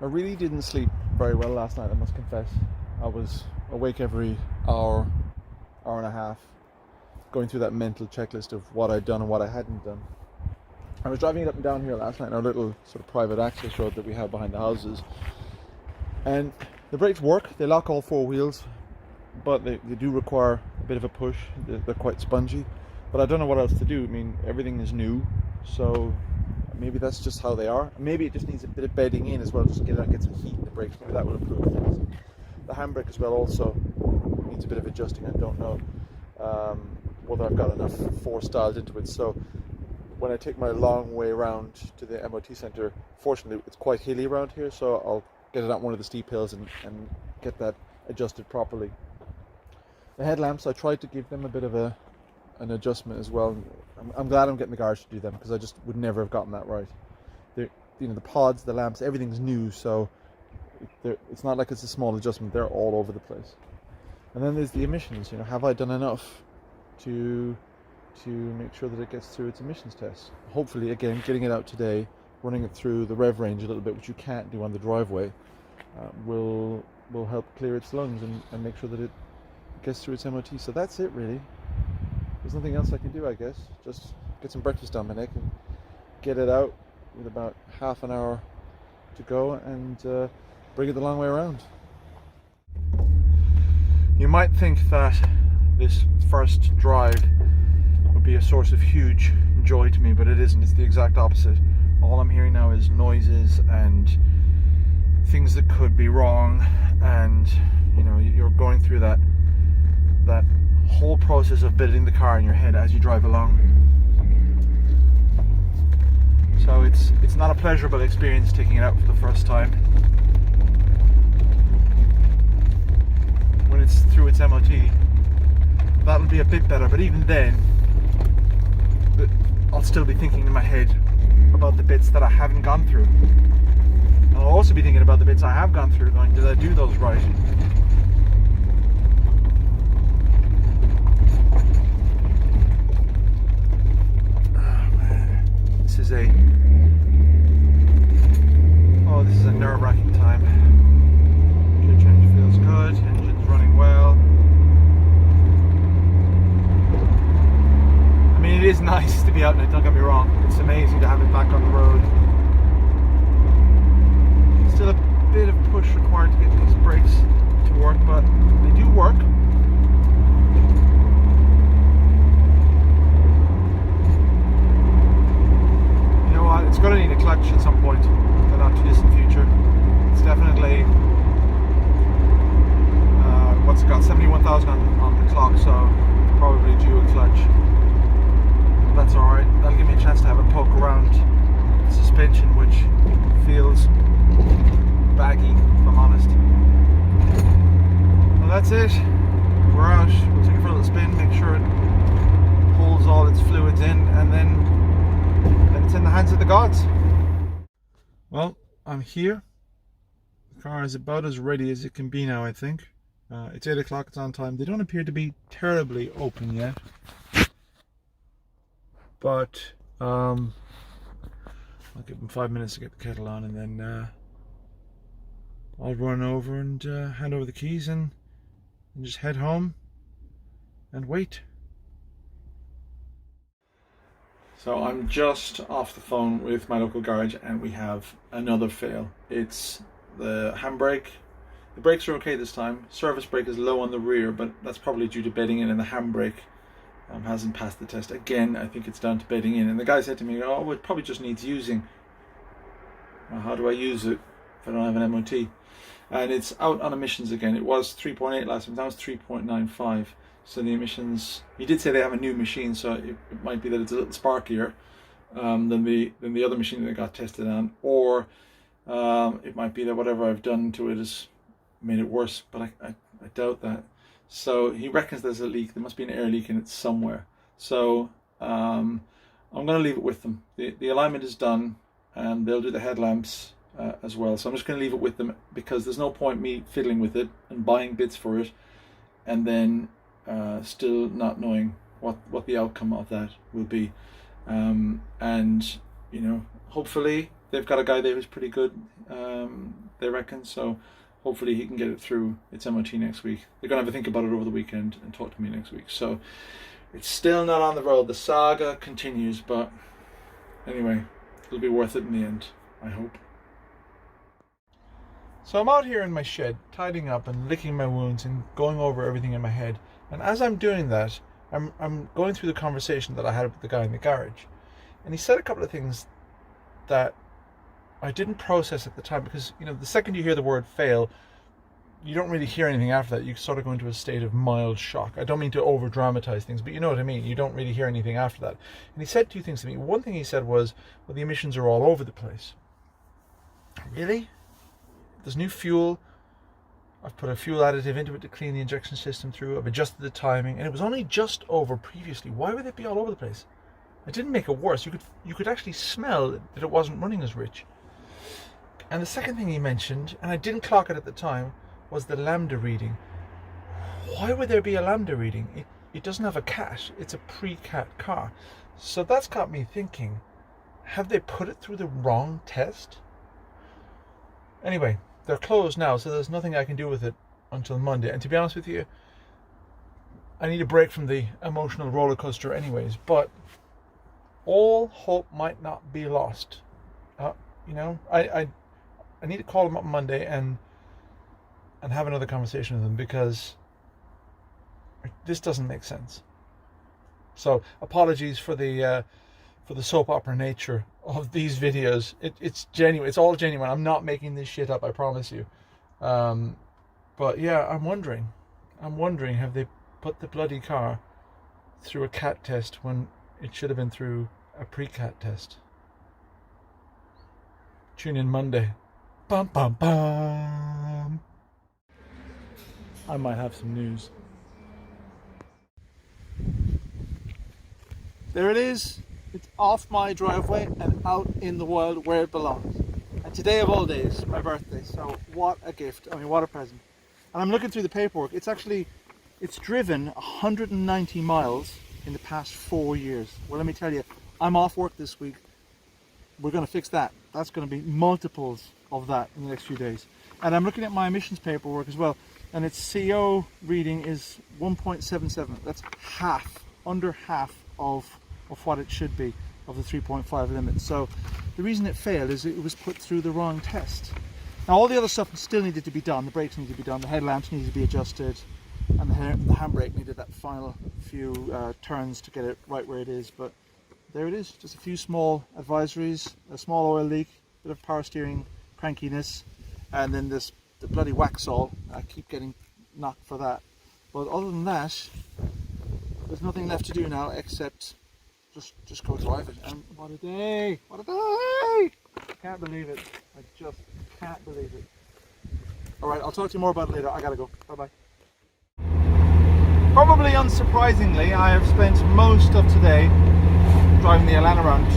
I really didn't sleep very well last night, I must confess. I was awake every hour, hour and a half, going through that mental checklist of what I'd done and what I hadn't done. I was driving it up and down here last night on our little sort of private access road that we have behind the houses, and the brakes work, they lock all four wheels, but they do require a bit of a push. They're quite spongy, but I don't know what else to do. I mean, everything is new, so maybe that's just how they are. Maybe it just needs a bit of bedding in as well, just to get some heat in the brakes. Maybe that will improve things. The handbrake as well also needs a bit of adjusting. I don't know whether I've got enough force dialed into it. So when I take my long way around to the MOT centre, fortunately it's quite hilly around here, so I'll get it out one of the steep hills and get that adjusted properly. The headlamps, I tried to give them a bit of an adjustment as well. I'm glad I'm getting the garage to do them, because I just would never have gotten that right. The pods, the lamps, everything's new, so it's not like it's a small adjustment. They're all over the place. And then there's the emissions. Have I done enough to make sure that it gets through its emissions test? Hopefully, again, getting it out today, running it through the rev range a little bit, which you can't do on the driveway, will help clear its lungs and make sure that it gets through its MOT. So that's it, really. There's nothing else I can do, I guess. Just get some breakfast down my neck and get it out with about half an hour to go, and bring it the long way around. You might think that this first drive would be a source of huge joy to me, but it isn't. It's the exact opposite. All I'm hearing now is noises and things that could be wrong, and you're going through that whole process of building the car in your head as you drive along. So it's not a pleasurable experience taking it out for the first time. When it's through its MOT, that'll be a bit better, but even then I'll still be thinking in my head about the bits that I haven't gone through. And I'll also be thinking about the bits I have gone through, going, did I do those right? This is a nerve-wracking time. Gear change feels good, engine's running well. I mean, it is nice to be out in it, don't get me wrong. It's amazing to have it back on the road. Still a bit of push required to get these brakes to work, but they do work. It's going to need a clutch at some point in the not too distant future. It's definitely what's it got, 71,000 on the clock, so probably due a clutch. But that's alright. That'll give me a chance to have a poke around the suspension, which feels baggy, if I'm honest. Well, that's it. We're out. We'll take it for a little spin, make sure it pulls all its fluids in, and then it's in the hands of the gods. Well, I'm here. The car is about as ready as it can be now, I think. It's 8 o'clock, it's on time. They don't appear to be terribly open yet. But I'll give them 5 minutes to get the kettle on, and then I'll run over and hand over the keys and just head home and wait. So I'm just off the phone with my local garage, and we have another fail. It's the handbrake. The brakes are okay this time. Service brake is low on the rear, but that's probably due to bedding in, and the handbrake hasn't passed the test. Again, I think it's down to bedding in. And the guy said to me, oh, it probably just needs using. Well, how do I use it if I don't have an MOT? And it's out on emissions again. It was 3.8 last time, now it's 3.95. So the emissions, he did say they have a new machine, so it might be that it's a little sparklier than the other machine that I got tested on, or it might be that whatever I've done to it has made it worse, but I doubt that. So he reckons there's a leak. There must be an air leak in it somewhere. So I'm going to leave it with them. The alignment is done, and they'll do the headlamps as well. So I'm just going to leave it with them, because there's no point me fiddling with it and buying bits for it and then still not knowing what the outcome of that will be. And you know, hopefully they've got a guy there who's pretty good, they reckon, so hopefully he can get it through its MOT next week. They're going to have a think about it over the weekend and talk to me next week. So it's still not on the road. The saga continues, but anyway, it'll be worth it in the end, I hope. So I'm out here in my shed, tidying up and licking my wounds and going over everything in my head. And as I'm doing that, I'm going through the conversation that I had with the guy in the garage. And he said a couple of things that I didn't process at the time, because, you know, the second you hear the word fail, you don't really hear anything after that. You sort of go into a state of mild shock. I don't mean to over dramatize things, but you know what I mean. You don't really hear anything after that. And he said two things to me. One thing he said was, well, the emissions are all over the place. Really? There's new fuel. I've put a fuel additive into it to clean the injection system through. I've adjusted the timing, and it was only just over previously. Why would it be all over the place? It didn't make it worse. You could actually smell that it wasn't running as rich. And the second thing he mentioned, and I didn't clock it at the time, was the lambda reading. Why would there be a lambda reading? It doesn't have a cat. It's a pre-cat car. So that's got me thinking, have they put it through the wrong test? Anyway, they're closed now, so there's nothing I can do with it until Monday. And to be honest with you, I need a break from the emotional roller coaster anyways. But all hope might not be lost. You know, I need to call them up Monday and have another conversation with them, because this doesn't make sense. So apologies for the soap opera nature of these videos. It's genuine. It's all genuine. I'm not making this shit up, I promise you. But yeah, I'm wondering, have they put the bloody car through a cat test when it should have been through a pre-cat test? Tune in Monday. Bum bum bum. I might have some news. There it is. It's off my driveway and out in the world where it belongs. And today of all days, my birthday. So what a gift. I mean, what a present. And I'm looking through the paperwork. It's driven 190 miles in the past 4 years. Well, let me tell you, I'm off work this week. We're going to fix that. That's going to be multiples of that in the next few days. And I'm looking at my emissions paperwork as well, and its CO reading is 1.77. That's under half of what it should be, of the 3.5 limit. So the reason it failed is it was put through the wrong test. Now all the other stuff still needed to be done. The brakes needed to be done, the headlamps needed to be adjusted, and the handbrake needed that final few turns to get it right where it is. But there it is, just a few small advisories, a small oil leak, bit of power steering crankiness, and then the bloody Waxall. I keep getting knocked for that. But other than that, there's nothing left to do now except just go drive it. And what a day! What a day! I can't believe it. I just can't believe it. Alright, I'll talk to you more about it later. I gotta go. Bye bye. Probably unsurprisingly, I have spent most of today driving the Elan around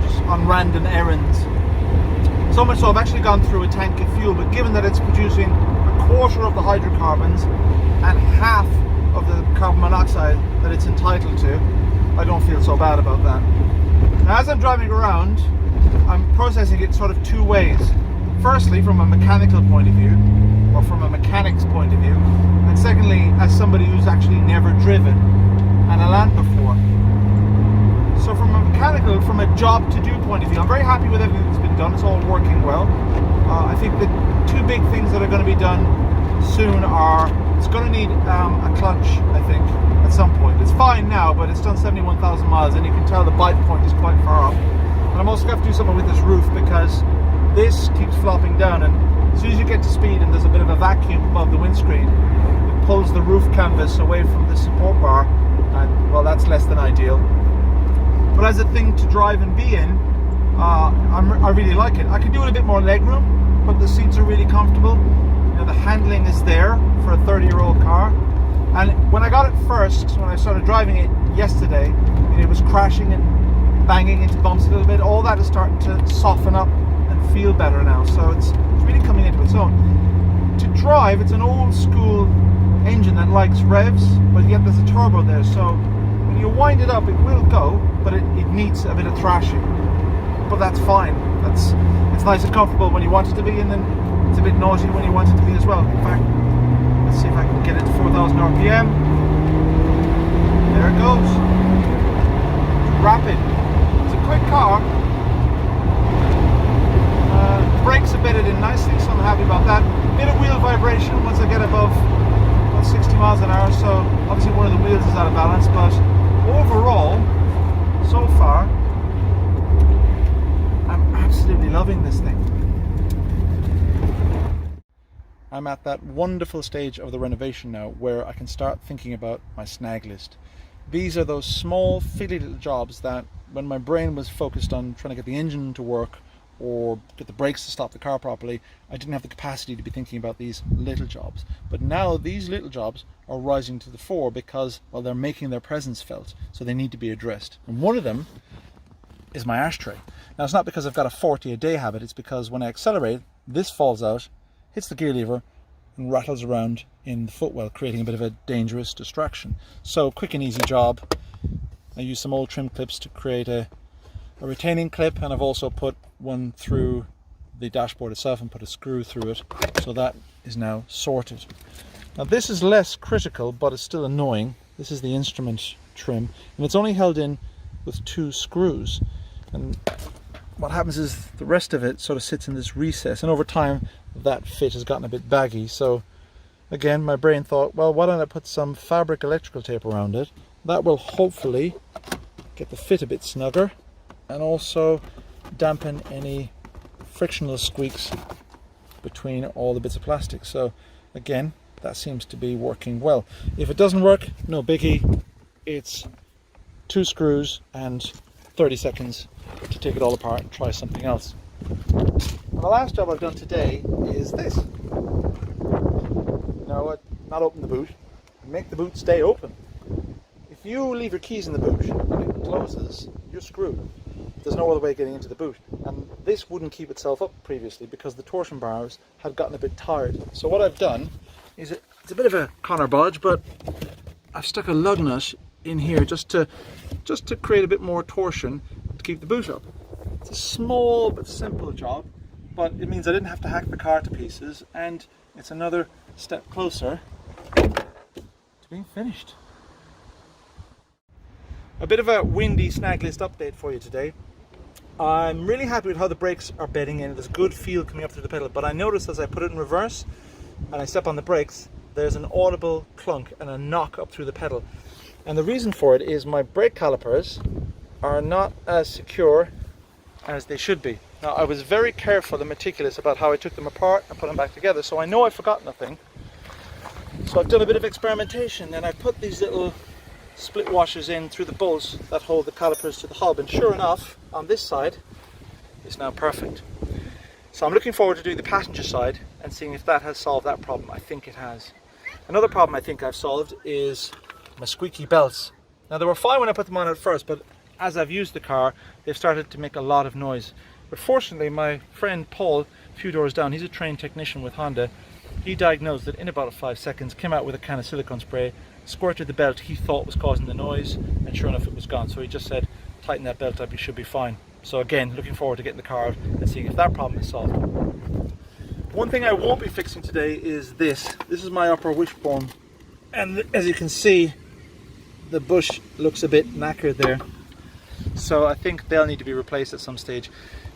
just on random errands. So much so I've actually gone through a tank of fuel, but given that it's producing a quarter of the hydrocarbons and half of the carbon monoxide that it's entitled to, I don't feel so bad about that. Now, as I'm driving around, I'm processing it sort of two ways. Firstly, from a mechanical point of view, or from a mechanic's point of view, and secondly, as somebody who's actually never driven an Elan before. So from a job to do point of view, I'm very happy with everything that's been done. It's all working well. I think the two big things that are going to be done soon are, it's going to need a clutch, I think, at some point. It's fine now, but it's done 71,000 miles, and you can tell the bite point is quite far off. And I'm also going to have to do something with this roof, because this keeps flopping down, and as soon as you get to speed and there's a bit of a vacuum above the windscreen, it pulls the roof canvas away from the support bar, and well, that's less than ideal. But as a thing to drive and be in, I really like it. I could do with a bit more legroom, but the seats are really comfortable. You know, the handling is there for a 30-year-old car. And when I got it first, when I started driving it yesterday, it was crashing and banging into bumps a little bit. All that is starting to soften up and feel better now. So it's really coming into its own. To drive, it's an old school engine that likes revs, but yet there's a turbo there. So when you wind it up, it will go, but it needs a bit of thrashing. but that's fine. It's nice and comfortable when you want it to be, and then it's a bit noisy when you want it to be as well. In fact, let's see if I can get it to 4,000 RPM. There it goes. Rapid. It's a quick car. Brakes are bedded in nicely, so I'm happy about that. Bit of wheel vibration once I get above 60 miles an hour, so obviously one of the wheels is out of balance, but overall, so far, I'm absolutely loving this thing. I'm at that wonderful stage of the renovation now where I can start thinking about my snag list. These are those small, fiddly little jobs that when my brain was focused on trying to get the engine to work or get the brakes to stop the car properly, I didn't have the capacity to be thinking about these little jobs. But now these little jobs are rising to the fore because, well, they're making their presence felt, so they need to be addressed. And one of them is my ashtray. Now, it's not because I've got a 40 a day habit, it's because when I accelerate, this falls out, hits the gear lever, and rattles around in the footwell, creating a bit of a dangerous distraction. So, quick and easy job. I use some old trim clips to create a retaining clip, and I've also put one through the dashboard itself and put a screw through it, so that is now sorted. Now this is less critical, but it's still annoying. This is the instrument trim, and it's only held in with 2 screws, and what happens is the rest of it sort of sits in this recess, and over time that fit has gotten a bit baggy. So again, my brain thought, well, why don't I put some fabric electrical tape around it? That will hopefully get the fit a bit snugger and also dampen any frictional squeaks between all the bits of plastic. So again, that seems to be working well. If it doesn't work, no biggie. It's 2 screws and 30 seconds to take it all apart and try something else. And the last job I've done today is this. Now, not open the boot, make the boot stay open. If you leave your keys in the boot and it closes, you're screwed. There's no other way of getting into the boot, and this wouldn't keep itself up previously because the torsion bars had gotten a bit tired. So what I've done is, it's a bit of a Connor bodge, but I've stuck a lug nut in here just to create a bit more torsion to keep the boot up. It's a small but simple job, but it means I didn't have to hack the car to pieces, and it's another step closer to being finished. A bit of a windy snag list update for you today. I'm really happy with how the brakes are bedding in. There's good feel coming up through the pedal, but I noticed as I put it in reverse and I step on the brakes, there's an audible clunk and a knock up through the pedal. And the reason for it is my brake calipers are not as secure as they should be. Now, I was very careful and meticulous about how I took them apart and put them back together, so I know I forgot nothing. So I've done a bit of experimentation, and I put these little split washers in through the bolts that hold the calipers to the hub, and sure enough, on this side it's now perfect. So I'm looking forward to doing the passenger side and seeing if that has solved that problem. I think it has. Another problem I think I've solved is my squeaky belts. Now, they were fine when I put them on at first, but as I've used the car, they've started to make a lot of noise. But fortunately, my friend Paul, a few doors down, he's a trained technician with Honda, he diagnosed it in about 5 seconds, came out with a can of silicone spray, squirted the belt he thought was causing the noise, and sure enough it was gone. So he just said, tighten that belt up, you should be fine. So again, looking forward to getting the car out and seeing if that problem is solved. One thing I won't be fixing today is this. This is my upper wishbone, and as you can see, the bush looks a bit knackered there. So I think they'll need to be replaced at some stage.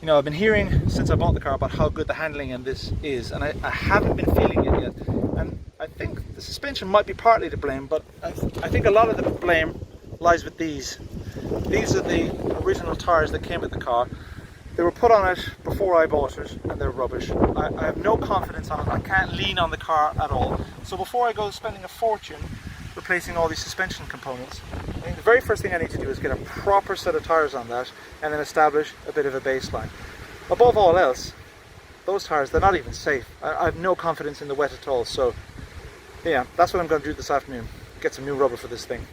You know, I've been hearing since I bought the car about how good the handling in this is, and I haven't been feeling it yet. And I think the suspension might be partly to blame, but I think a lot of the blame lies with these. These are the original tyres that came with the car. They were put on it before I bought it, and they're rubbish. I have no confidence on it. I can't lean on the car at all. So before I go spending a fortune replacing all these suspension components, I think the very first thing I need to do is get a proper set of tyres on that and then establish a bit of a baseline. Above all else, those tyres, they're not even safe. I have no confidence in the wet at all. So yeah, that's what I'm going to do this afternoon. Get some new rubber for this thing.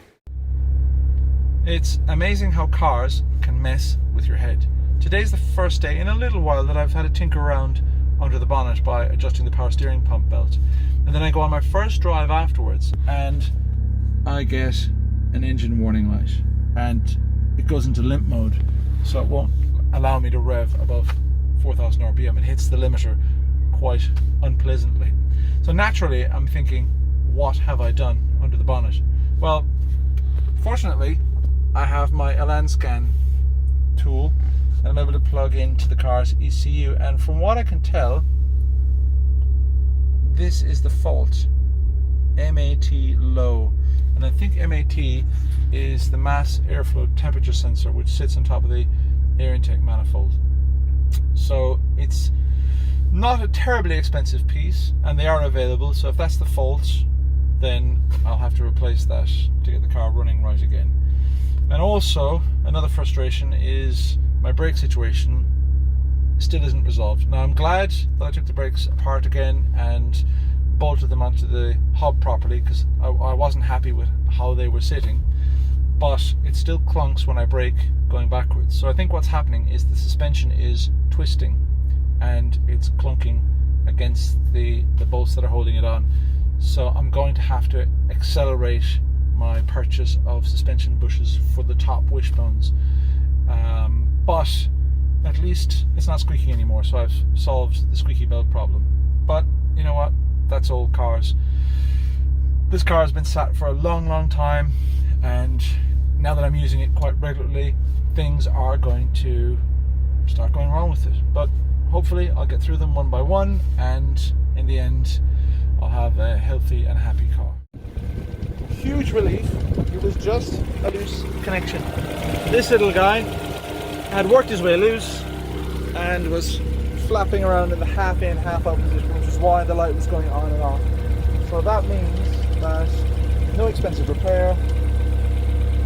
It's amazing how cars can mess with your head. Today's the first day in a little while that I've had to tinker around under the bonnet by adjusting the power steering pump belt. And then I go on my first drive afterwards and I get an engine warning light and it goes into limp mode, so it won't allow me to rev above 4,000 RPM. It hits the limiter quite unpleasantly. So naturally I'm thinking, what have I done under the bonnet? Well, fortunately I have my Elan scan tool and I'm able to plug into the car's ECU, and from what I can tell, this is the fault. MAT low, and I think MAT is the mass airflow temperature sensor, which sits on top of the air intake manifold. So it's not a terribly expensive piece, and they are available, so if that's the fault, then I'll have to replace that to get the car running right again. And also another frustration is my brake situation still isn't resolved. Now I'm glad that I took the brakes apart again and bolted them onto the hub properly, because I wasn't happy with how they were sitting, but it still clunks when I brake going backwards. So I think what's happening is the suspension is twisting and it's clunking against the bolts that are holding it on. So I'm going to have to accelerate my purchase of suspension bushes for the top wishbones, but at least it's not squeaking anymore, so I've solved the squeaky belt problem. But you know what, that's old cars. This car has been sat for a long time, and now that I'm using it quite regularly, things are going to start going wrong with it. But hopefully I'll get through them one by one, and in the end I'll have a healthy and happy car. Huge relief, it was just a loose connection. This little guy had worked his way loose and was flapping around in the half in, half out position, which is why the light was going on and off. So that means that no expensive repair,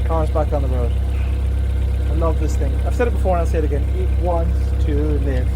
car's back on the road. I love this thing. I've said it before and I'll say it again, it wants to live.